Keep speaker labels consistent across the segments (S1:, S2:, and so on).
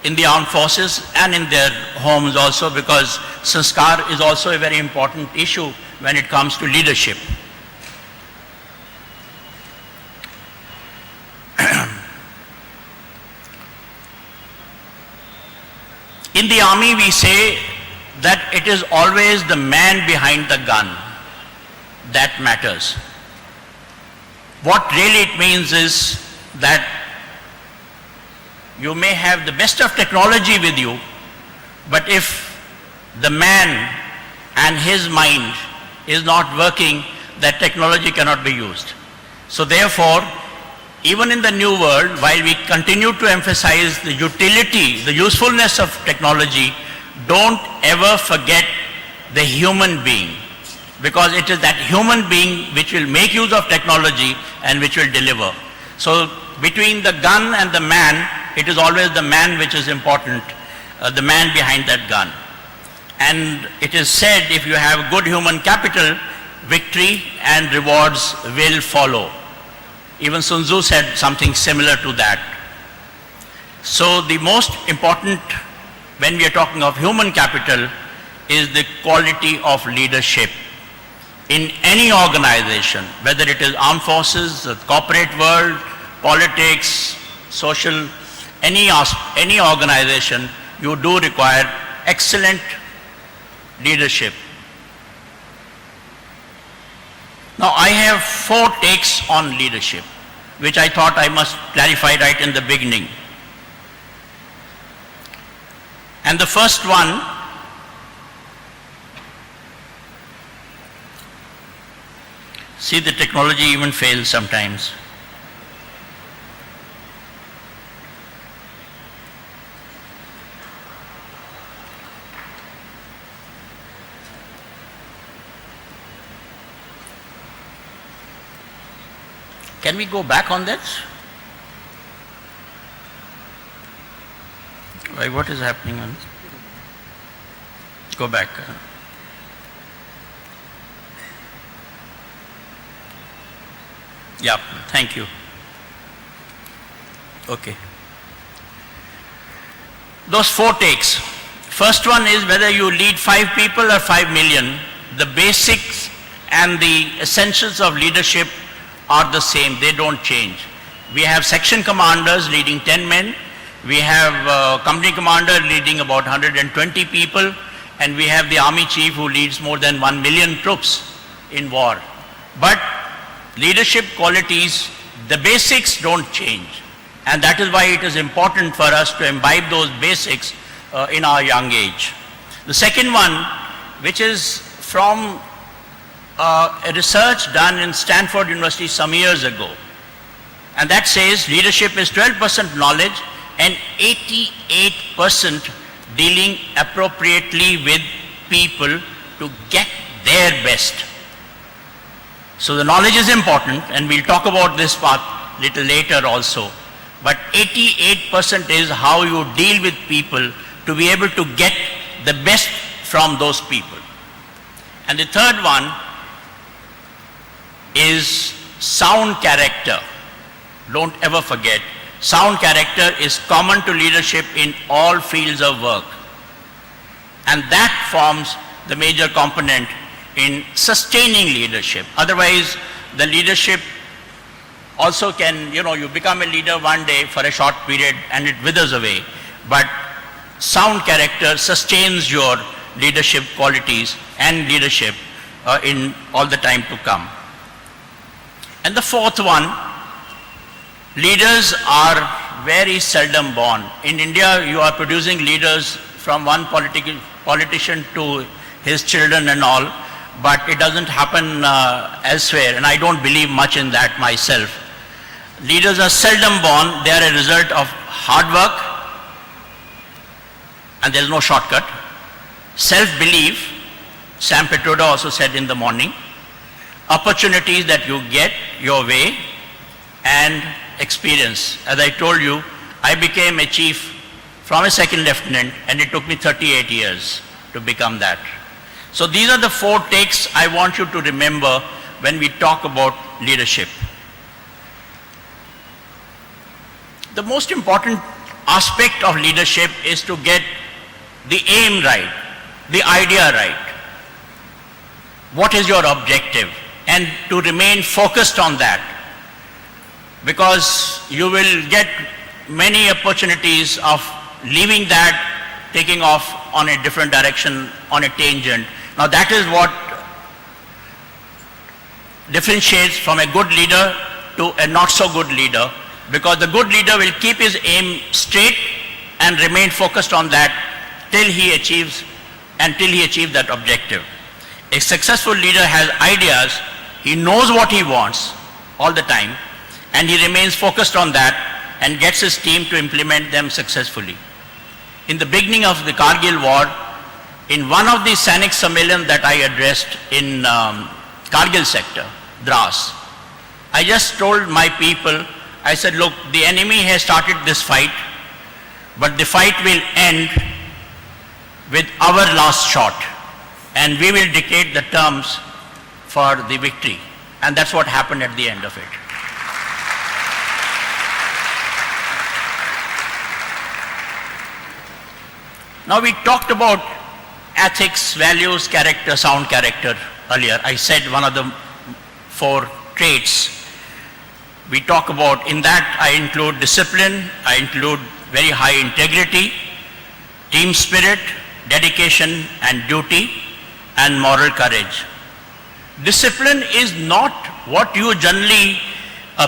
S1: in the armed forces and in their homes also, because sanskar is also a very important issue when it comes to leadership. In the army we say that it is always the man behind the gun that matters. What really it means is that you may have the best of technology with you, but if the man and his mind is not working, that technology cannot be used. So therefore, even in the new world, while we continue to emphasize the utility, the usefulness of technology, don't ever forget the human being, because it is that human being which will make use of technology and which will deliver. So between the gun and the man, it is always the man which is important, the man behind that gun. And it is said, if you have good human capital, victory and rewards will follow. Even Sun Tzu said something similar to that. So the most important, when we are talking of human capital, is the quality of leadership. In any organization, whether it is armed forces, the corporate world, politics, social, any organization, you do require excellent leadership. Now I have 4 takes on leadership, which I thought I must clarify right in the beginning. And the first one, see, the technology even fails sometimes. Can we go back on that? Why, what is happening on this? Go back. Yeah, thank you. Okay. Those 4 takes. First one is whether you lead 5 people or 5 million, the basics and the essentials of leadership are the same, they don't change. We have section commanders leading 10 men, we have company commander leading about 120 people, and we have the army chief who leads more than 1 million troops in war. But leadership qualities, the basics don't change. And that is why it is important for us to imbibe those basics in our young age. The second one, which is from a research done in Stanford University some years ago, and that says leadership is 12% knowledge and 88% dealing appropriately with people to get their best. So the knowledge is important, and we'll talk about this part little later also, but 88% is how you deal with people to be able to get the best from those people. And the third one is sound character. Don't ever forget, sound character is common to leadership in all fields of work. And that forms the major component in sustaining leadership. Otherwise, the leadership also can, you become a leader one day for a short period and it withers away. But sound character sustains your leadership qualities and leadership in all the time to come. And the fourth one, leaders are very seldom born. In India, you are producing leaders from one politician to his children and all, but it doesn't happen elsewhere, and I don't believe much in that myself. Leaders are seldom born. They are a result of hard work, and there is no shortcut. Self-belief, Sam Petroda also said in the morning, opportunities that you get your way, and experience. As I told you, I became a chief from a second lieutenant, and it took me 38 years to become that. So these are the 4 takes I want you to remember when we talk about leadership. The most important aspect of leadership is to get the aim right, the idea right. What is your objective? And to remain focused on that, because you will get many opportunities of leaving that, taking off on a different direction, on a tangent. Now that is what differentiates from a good leader to a not so good leader, because the good leader will keep his aim straight and remain focused on that till he achieves that objective. A successful leader has ideas, he knows what he wants all the time, and he remains focused on that and gets his team to implement them successfully. In the beginning of the Kargil war, in one of the Sainik Sammelan that I addressed in Kargil sector, Dras, I just told my people, I said, look, the enemy has started this fight, but the fight will end with our last shot, and we will dictate the terms for the victory. And that's what happened at the end of it. Now we talked about ethics, values, character, sound character earlier. I said one of the 4 traits we talk about. In that I include discipline, I include very high integrity, team spirit, dedication and duty, and moral courage. Discipline is not what you generally,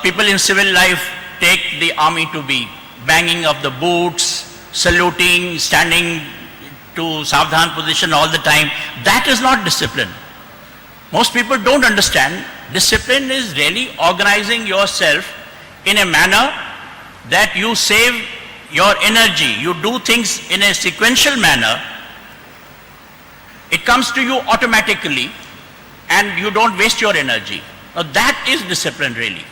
S1: people in civil life take the army to be. Banging of the boots, saluting, standing to Savdhan position all the time. That is not discipline. Most people don't understand. Discipline is really organizing yourself in a manner that you save your energy. You do things in a sequential manner. It comes to you automatically and you don't waste your energy. Now that is discipline really.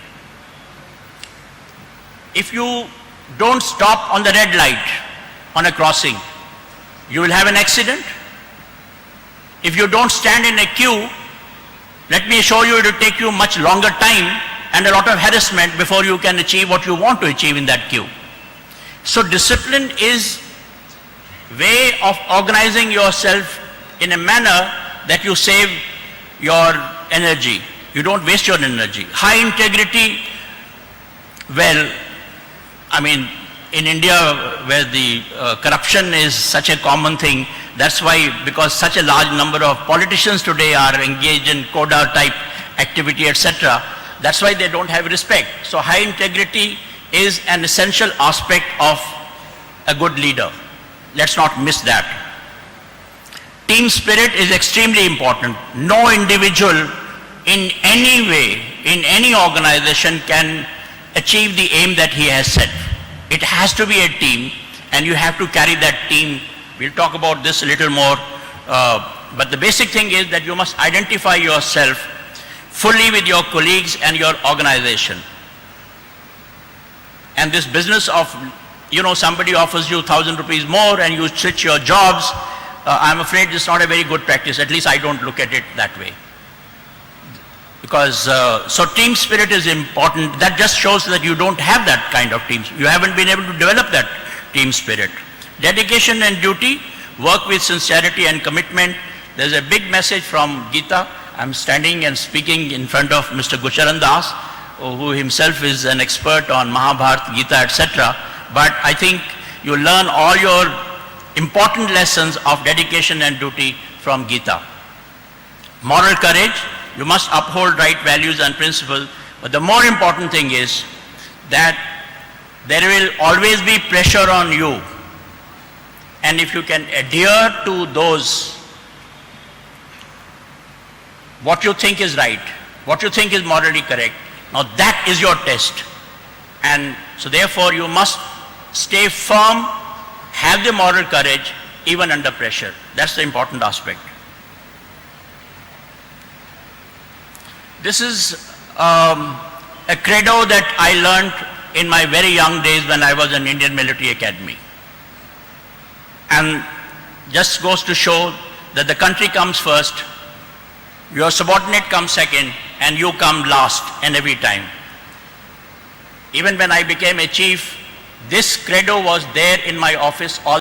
S1: If you don't stop on the red light on a crossing, you will have an accident. If you don't stand in a queue, let me assure you it will take you much longer time and a lot of harassment before you can achieve what you want to achieve in that queue. So discipline is way of organizing yourself in a manner that you save your energy. You don't waste your energy. High integrity, well, I mean, in India where the corruption is such a common thing, that's why, because such a large number of politicians today are engaged in coda type activity, etc., that's why they don't have respect. So high integrity is an essential aspect of a good leader. Let's not miss that. Team spirit is extremely important. No individual in any way, in any organization can achieve the aim that he has set. It has to be a team and you have to carry that team. We'll talk about this a little more, but the basic thing is that you must identify yourself fully with your colleagues and your organization. And this business of, somebody offers you 1,000 rupees more and you switch your jobs, I'm afraid it's not a very good practice. At least I don't look at it that way. Because, so team spirit is important. That just shows that you don't have that kind of team. You haven't been able to develop that team spirit. Dedication and duty, work with sincerity and commitment. There's a big message from Gita. I'm standing and speaking in front of Mr. Gucharan Das, who himself is an expert on Mahabharata, Gita, etc. But I think you learn all your important lessons of dedication and duty from Gita. Moral courage, you must uphold right values and principles, but the more important thing is that there will always be pressure on you. And if you can adhere to those, what you think is right, what you think is morally correct, now that is your test. And so therefore you must stay firm, have the moral courage even under pressure. That's the important aspect. This is a credo that I learned in my very young days when I was in Indian Military Academy. And just goes to show that the country comes first, your subordinate comes second, and you come last and every time. Even when I became a chief, This credo was there in my office all